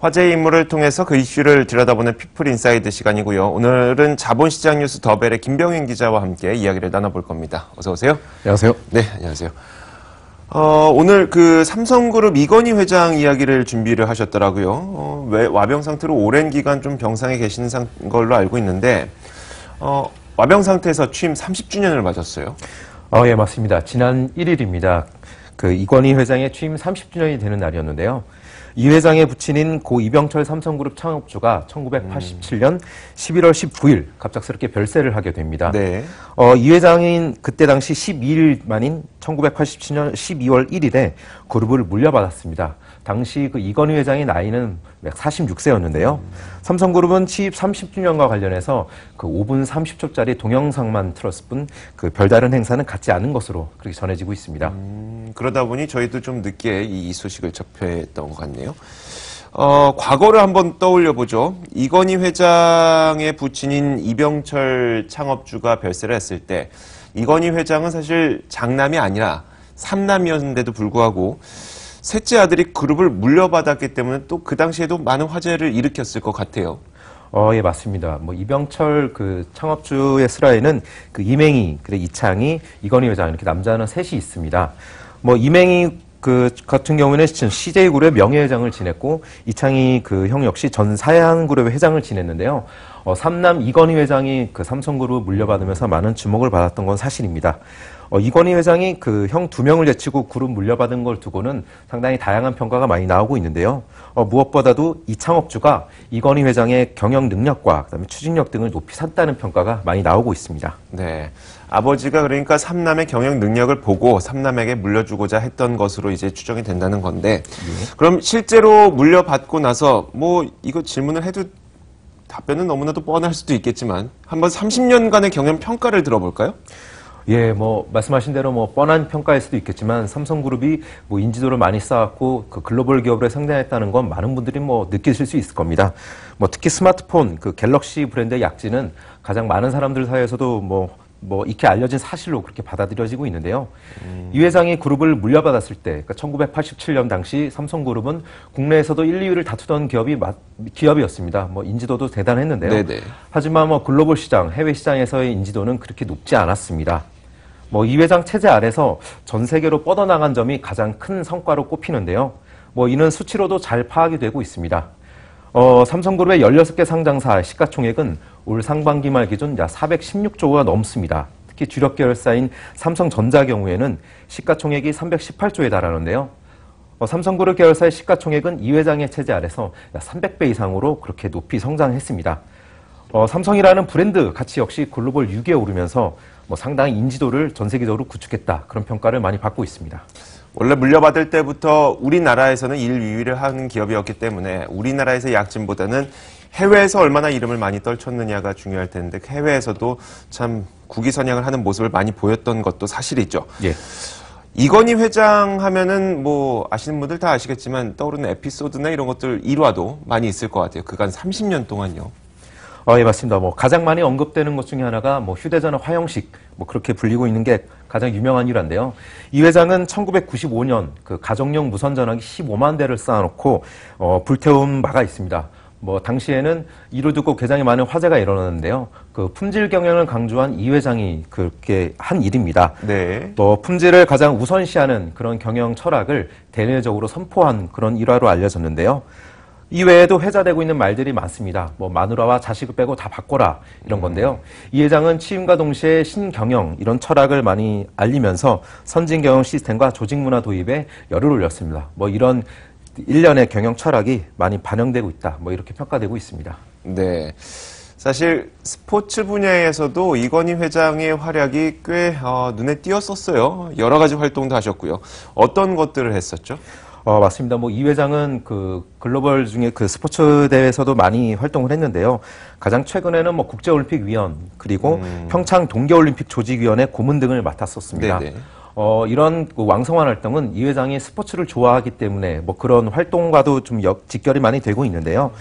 화제의 인물을 통해서 그 이슈를 들여다보는 피플 인사이드 시간이고요. 오늘은 자본시장 뉴스 더벨의 김병인 기자와 함께 이야기를 나눠볼 겁니다. 어서 오세요. 안녕하세요. 네, 안녕하세요. 오늘 그 삼성그룹 이건희 회장 이야기를 준비를 하셨더라고요. 와병 상태로 오랜 기간 좀 병상에 계신 걸로 알고 있는데, 와병 상태에서 취임 30주년을 맞았어요. 예, 맞습니다. 지난 1일입니다. 그 이건희 회장의 취임 30주년이 되는 날이었는데요. 이 회장의 부친인 고 이병철 삼성그룹 창업주가 1987년 11월 19일 갑작스럽게 별세를 하게 됩니다. 네. 이 회장인 그때 당시 12일 만인 1987년 12월 1일에 그룹을 물려받았습니다. 당시 그 이건희 회장의 나이는 46세였는데요. 삼성그룹은 취입 30주년과 관련해서 그 5분 30초짜리 동영상만 틀었을 뿐 그 별다른 행사는 갖지 않은 것으로 그렇게 전해지고 있습니다. 그러다 보니 저희도 좀 늦게 이 소식을 접했던 것 같네요. 과거를 한번 떠올려 보죠. 이건희 회장의 부친인 이병철 창업주가 별세를 했을 때 이건희 회장은 사실 장남이 아니라 삼남이었는데도 불구하고 셋째 아들이 그룹을 물려받았기 때문에 또 그 당시에도 많은 화제를 일으켰을 것 같아요. 예, 맞습니다. 이병철 그 창업주의 슬하에는 그 이맹희, 그래 이창희, 이건희 회장 이렇게 남자는 셋이 있습니다. 이맹희 그 같은 경우는 CJ그룹의 명예회장을 지냈고 이창희 그 형 역시 전 사양그룹의 회장을 지냈는데요. 삼남 이건희 회장이 그 삼성그룹 물려받으면서 많은 주목을 받았던 건 사실입니다. 이건희 회장이 그 형 2명을 제치고 그룹 물려받은 걸 두고는 상당히 다양한 평가가 많이 나오고 있는데요. 무엇보다도 이 창업주가 이건희 회장의 경영 능력과 그다음에 추진력 등을 높이 샀다는 평가가 많이 나오고 있습니다. 네. 아버지가 그러니까 삼남의 경영 능력을 보고 삼남에게 물려주고자 했던 것으로 이제 추정이 된다는 건데, 그럼 실제로 물려받고 나서 이거 질문을 해도 답변은 너무나도 뻔할 수도 있겠지만 한번 30년간의 경영 평가를 들어볼까요? 예, 말씀하신 대로 뻔한 평가일 수도 있겠지만 삼성그룹이 인지도를 많이 쌓았고 그 글로벌 기업으로 성장했다는 건 많은 분들이 느끼실 수 있을 겁니다. 특히 스마트폰 그 갤럭시 브랜드의 약진은 가장 많은 사람들 사이에서도 익히 알려진 사실로 그렇게 받아들여지고 있는데요. 이 회장이 그룹을 물려받았을 때, 그러니까 1987년 당시 삼성그룹은 국내에서도 1, 2위를 다투던 기업이었습니다. 인지도도 대단했는데요. 네네. 하지만 글로벌 시장, 해외 시장에서의 인지도는 그렇게 높지 않았습니다. 이 회장 체제 아래서 전 세계로 뻗어나간 점이 가장 큰 성과로 꼽히는데요. 이는 수치로도 잘 파악이 되고 있습니다. 삼성그룹의 16개 상장사 시가총액은 올 상반기 말 기준 약 416조가 넘습니다. 특히 주력 계열사인 삼성전자 경우에는 시가총액이 318조에 달하는데요. 삼성그룹 계열사의 시가총액은 이 회장의 체제 아래서 약 300배 이상으로 그렇게 높이 성장했습니다. 삼성이라는 브랜드 가치 역시 글로벌 6위에 오르면서 상당히 인지도를 전 세계적으로 구축했다. 그런 평가를 많이 받고 있습니다. 원래 물려받을 때부터 우리나라에서는 1, 2위를 하는 기업이었기 때문에 우리나라에서의 약진보다는 해외에서 얼마나 이름을 많이 떨쳤느냐가 중요할 텐데 해외에서도 참 국위선양을 하는 모습을 많이 보였던 것도 사실이죠. 예. 이건희 회장 하면은 아시는 분들 다 아시겠지만 떠오르는 에피소드나 이런 것들 일화도 많이 있을 것 같아요. 그간 30년 동안요. 예, 맞습니다. 가장 많이 언급되는 것 중에 하나가 휴대전화 화형식, 그렇게 불리고 있는 게 가장 유명한 일화인데요. 이 회장은 1995년 그 가정용 무선 전화기 15만 대를 쌓아놓고, 불태운 바가 있습니다. 당시에는 이를 두고 굉장히 많은 화제가 일어났는데요. 그 품질 경영을 강조한 이 회장이 그렇게 한 일입니다. 네. 품질을 가장 우선시하는 그런 경영 철학을 대내적으로 선포한 그런 일화로 알려졌는데요. 이외에도 회자되고 있는 말들이 많습니다. 마누라와 자식을 빼고 다 바꿔라 이런 건데요. 이 회장은 취임과 동시에 신경영 이런 철학을 많이 알리면서 선진 경영 시스템과 조직 문화 도입에 열을 올렸습니다. 이런 일련의 경영 철학이 많이 반영되고 있다. 이렇게 평가되고 있습니다. 네. 사실 스포츠 분야에서도 이건희 회장의 활약이 꽤 눈에 띄었었어요. 여러 가지 활동도 하셨고요. 어떤 것들을 했었죠? 맞습니다. 이 회장은 그 글로벌 중에 그 스포츠 대회에서도 많이 활동을 했는데요. 가장 최근에는 국제올림픽위원 그리고 평창 동계올림픽 조직위원회 고문 등을 맡았었습니다. 네네. 이런 왕성한 활동은 이 회장이 스포츠를 좋아하기 때문에 그런 활동과도 좀 직결이 많이 되고 있는데요.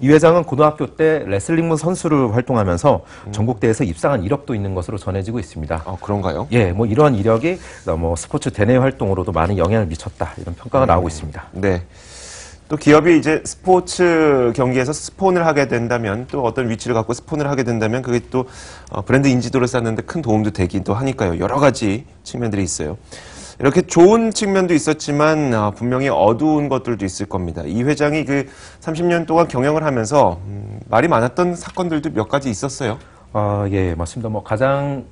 이 회장은 고등학교 때 레슬링부 선수를 활동하면서 전국대회에서 입상한 이력도 있는 것으로 전해지고 있습니다. 그런가요? 예, 이러한 이력이 스포츠 대내 활동으로도 많은 영향을 미쳤다. 이런 평가가 나오고 있습니다. 네. 또 기업이 이제 스포츠 경기에서 스폰을 하게 된다면 또 어떤 위치를 갖고 스폰을 하게 된다면 그게 또 브랜드 인지도를 쌓는데 큰 도움도 되기도 하니까요. 여러 가지 측면들이 있어요. 이렇게 좋은 측면도 있었지만 분명히 어두운 것들도 있을 겁니다. 이 회장이 그 30년 동안 경영을 하면서 말이 많았던 사건들도 몇 가지 있었어요. 예, 맞습니다. 뭐 가장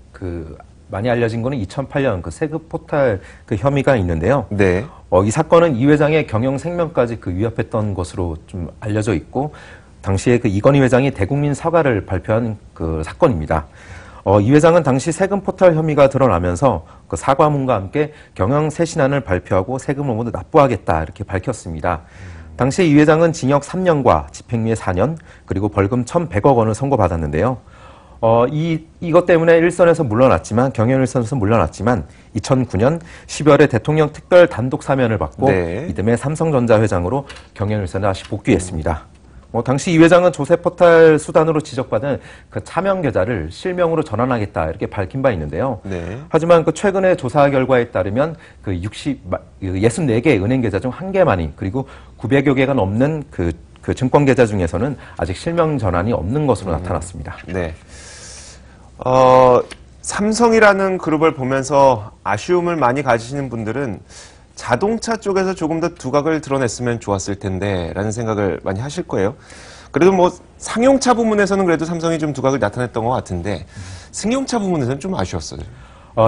많이 알려진 거는 2008년 그 세금 포탈 그 혐의가 있는데요. 네. 이 사건은 이 회장의 경영 생명까지 위협했던 것으로 좀 알려져 있고, 당시에 그 이건희 회장이 대국민 사과를 발표한 그 사건입니다. 이 회장은 당시 세금 포탈 혐의가 드러나면서 그 사과문과 함께 경영 쇄신안을 발표하고 세금을 모두 납부하겠다 이렇게 밝혔습니다. 당시 이 회장은 징역 3년과 집행유예 4년 그리고 벌금 1,100억 원을 선고받았는데요. 이것 때문에 일선에서 물러났지만, 경영 일선에서 물러났지만 2009년 12월에 대통령 특별 단독 사면을 받고 네. 이듬해 삼성전자 회장으로 경영 일선에 다시 복귀했습니다. 당시 이 회장은 조세 포탈 수단으로 지적받은 그 차명 계좌를 실명으로 전환하겠다 이렇게 밝힌 바 있는데요. 네. 하지만 그 최근의 조사 결과에 따르면 그 64개의 은행 계좌 중 1개만이, 그리고 900여 개가 넘는 그 증권 계좌 중에서는 아직 실명 전환이 없는 것으로 나타났습니다. 네. 삼성이라는 그룹을 보면서 아쉬움을 많이 가지시는 분들은 자동차 쪽에서 조금 더 두각을 드러냈으면 좋았을 텐데 라는 생각을 많이 하실 거예요. 그래도 뭐 상용차 부문에서는 그래도 삼성이 좀 두각을 나타냈던 것 같은데 승용차 부문에서는 좀 아쉬웠어요.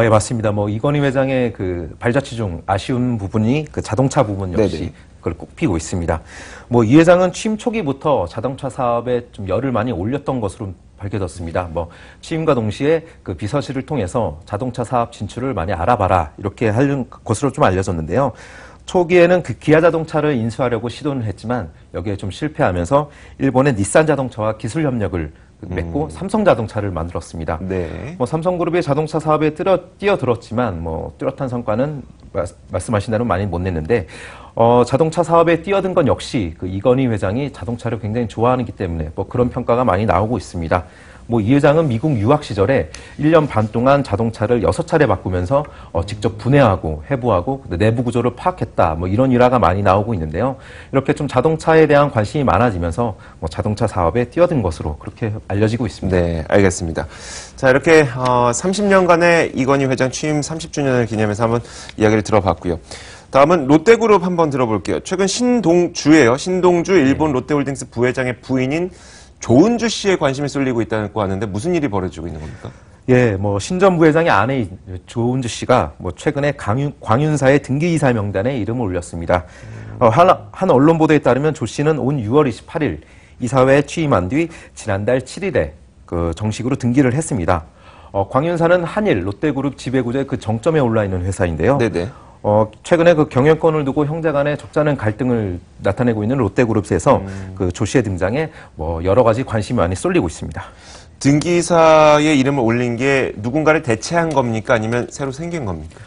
예, 맞습니다. 이건희 회장의 그 발자취 중 아쉬운 부분이 그 자동차 부분 역시 네네. 그걸 꼽히고 있습니다. 이 회장은 취임 초기부터 자동차 사업에 좀 열을 많이 올렸던 것으로 밝혀졌습니다. 취임과 동시에 그 비서실을 통해서 자동차 사업 진출을 많이 알아봐라 이렇게 하는 것으로 좀 알려졌는데요. 초기에는 그 기아 자동차를 인수하려고 시도는 했지만 여기에 좀 실패하면서 일본의 닛산 자동차와 기술 협력을 맺고 삼성 자동차를 만들었습니다. 네. 삼성그룹의 자동차 사업에 뛰어들었지만 뚜렷한 성과는 말씀하신 대로 많이 못 냈는데, 자동차 사업에 뛰어든 건 역시 그 이건희 회장이 자동차를 굉장히 좋아하기 때문에 그런 평가가 많이 나오고 있습니다. 이 회장은 미국 유학 시절에 1년 반 동안 자동차를 6차례 바꾸면서 직접 분해하고 해부하고 내부 구조를 파악했다. 이런 일화가 많이 나오고 있는데요. 이렇게 좀 자동차에 대한 관심이 많아지면서 자동차 사업에 뛰어든 것으로 그렇게 알려지고 있습니다. 네, 알겠습니다. 자, 이렇게 30년간의 이건희 회장 취임 30주년을 기념해서 한번 이야기를 들어봤고요. 다음은 롯데그룹 한번 들어볼게요. 최근 신동주예요. 신동주 일본 롯데홀딩스 부회장의 부인인 조은주 씨의 관심이 쏠리고 있다고 하는데 무슨 일이 벌어지고 있는 겁니까? 예, 신전 부회장의 아내 조은주 씨가 최근에 광윤사의 등기이사 명단에 이름을 올렸습니다. 한 언론 보도에 따르면 조 씨는 온 6월 28일 이사회에 취임한 뒤 지난달 7일에 정식으로 등기를 했습니다. 광윤사는 한일 롯데그룹 지배구조의 그 정점에 올라 있는 회사인데요. 네네. 최근에 그 경영권을 두고 형제 간의 적잖은 갈등을 나타내고 있는 롯데그룹에서 그 조 씨의 등장에 여러 가지 관심이 많이 쏠리고 있습니다. 등기사의 이름을 올린 게 누군가를 대체한 겁니까? 아니면 새로 생긴 겁니까?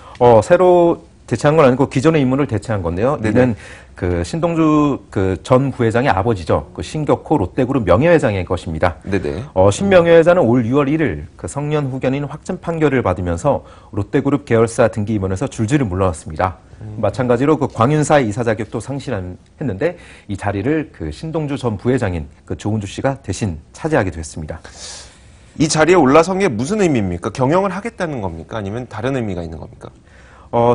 새로 대체한 건 아니고 기존의 인물을 대체한 건데요. 네네. 이는 그 신동주 그 전 부회장의 아버지죠. 그 신격호 롯데그룹 명예회장의 것입니다. 네네. 신 명예회장은 올 6월 1일 그 성년 후견인 확정 판결을 받으면서 롯데그룹 계열사 등기 임원에서 줄줄이 물러났습니다. 마찬가지로 그 광윤사 이사 자격도 상실했는데 이 자리를 그 신동주 전 부회장인 그 조은주 씨가 대신 차지하기도 했습니다. 이 자리에 올라선 게 무슨 의미입니까? 경영을 하겠다는 겁니까? 아니면 다른 의미가 있는 겁니까?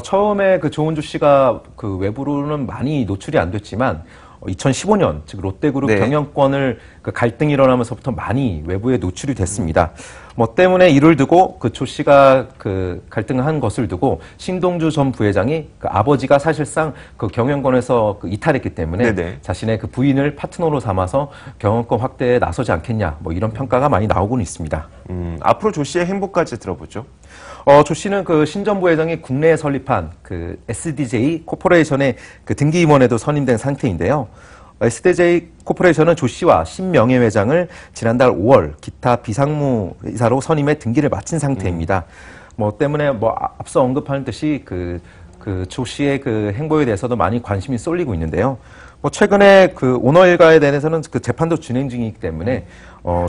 처음에 그 조은주 씨가 그 외부로는 많이 노출이 안 됐지만 2015년 즉 롯데그룹 네. 경영권을 그 갈등이 일어나면서부터 많이 외부에 노출이 됐습니다. 때문에 이를 두고 그 조 씨가 그 갈등을 한 것을 두고 신동주 전 부회장이 그 아버지가 사실상 그 경영권에서 그 이탈했기 때문에 네네. 자신의 그 부인을 파트너로 삼아서 경영권 확대에 나서지 않겠냐 이런 평가가 많이 나오고는 있습니다. 앞으로 조 씨의 행보까지 들어보죠. 조 씨는 그 신전 부회장이 국내에 설립한 그 SDJ 코퍼레이션의 그 등기 임원에도 선임된 상태인데요. SDJ 코퍼레이션은 조 씨와 신 명예회장을 지난달 5월 기타 비상무이사로 선임해 등기를 마친 상태입니다. 때문에 앞서 언급한 듯이 그 조 씨의 그 행보에 대해서도 많이 관심이 쏠리고 있는데요. 최근에 그 오너일가에 대해서는 그 재판도 진행 중이기 때문에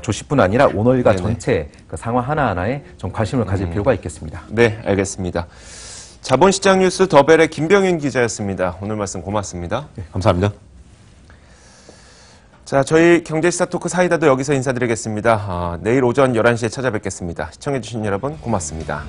조 씨뿐 아니라 오너일가 네네. 전체 그 상황 하나하나에 좀 관심을 가질 필요가 있겠습니다. 네, 알겠습니다. 자본시장 뉴스 더벨의 김병윤 기자였습니다. 오늘 말씀 고맙습니다. 네, 감사합니다. 자, 저희 경제시사 토크 사이다도 여기서 인사드리겠습니다. 내일 오전 11시에 찾아뵙겠습니다. 시청해주신 여러분 고맙습니다.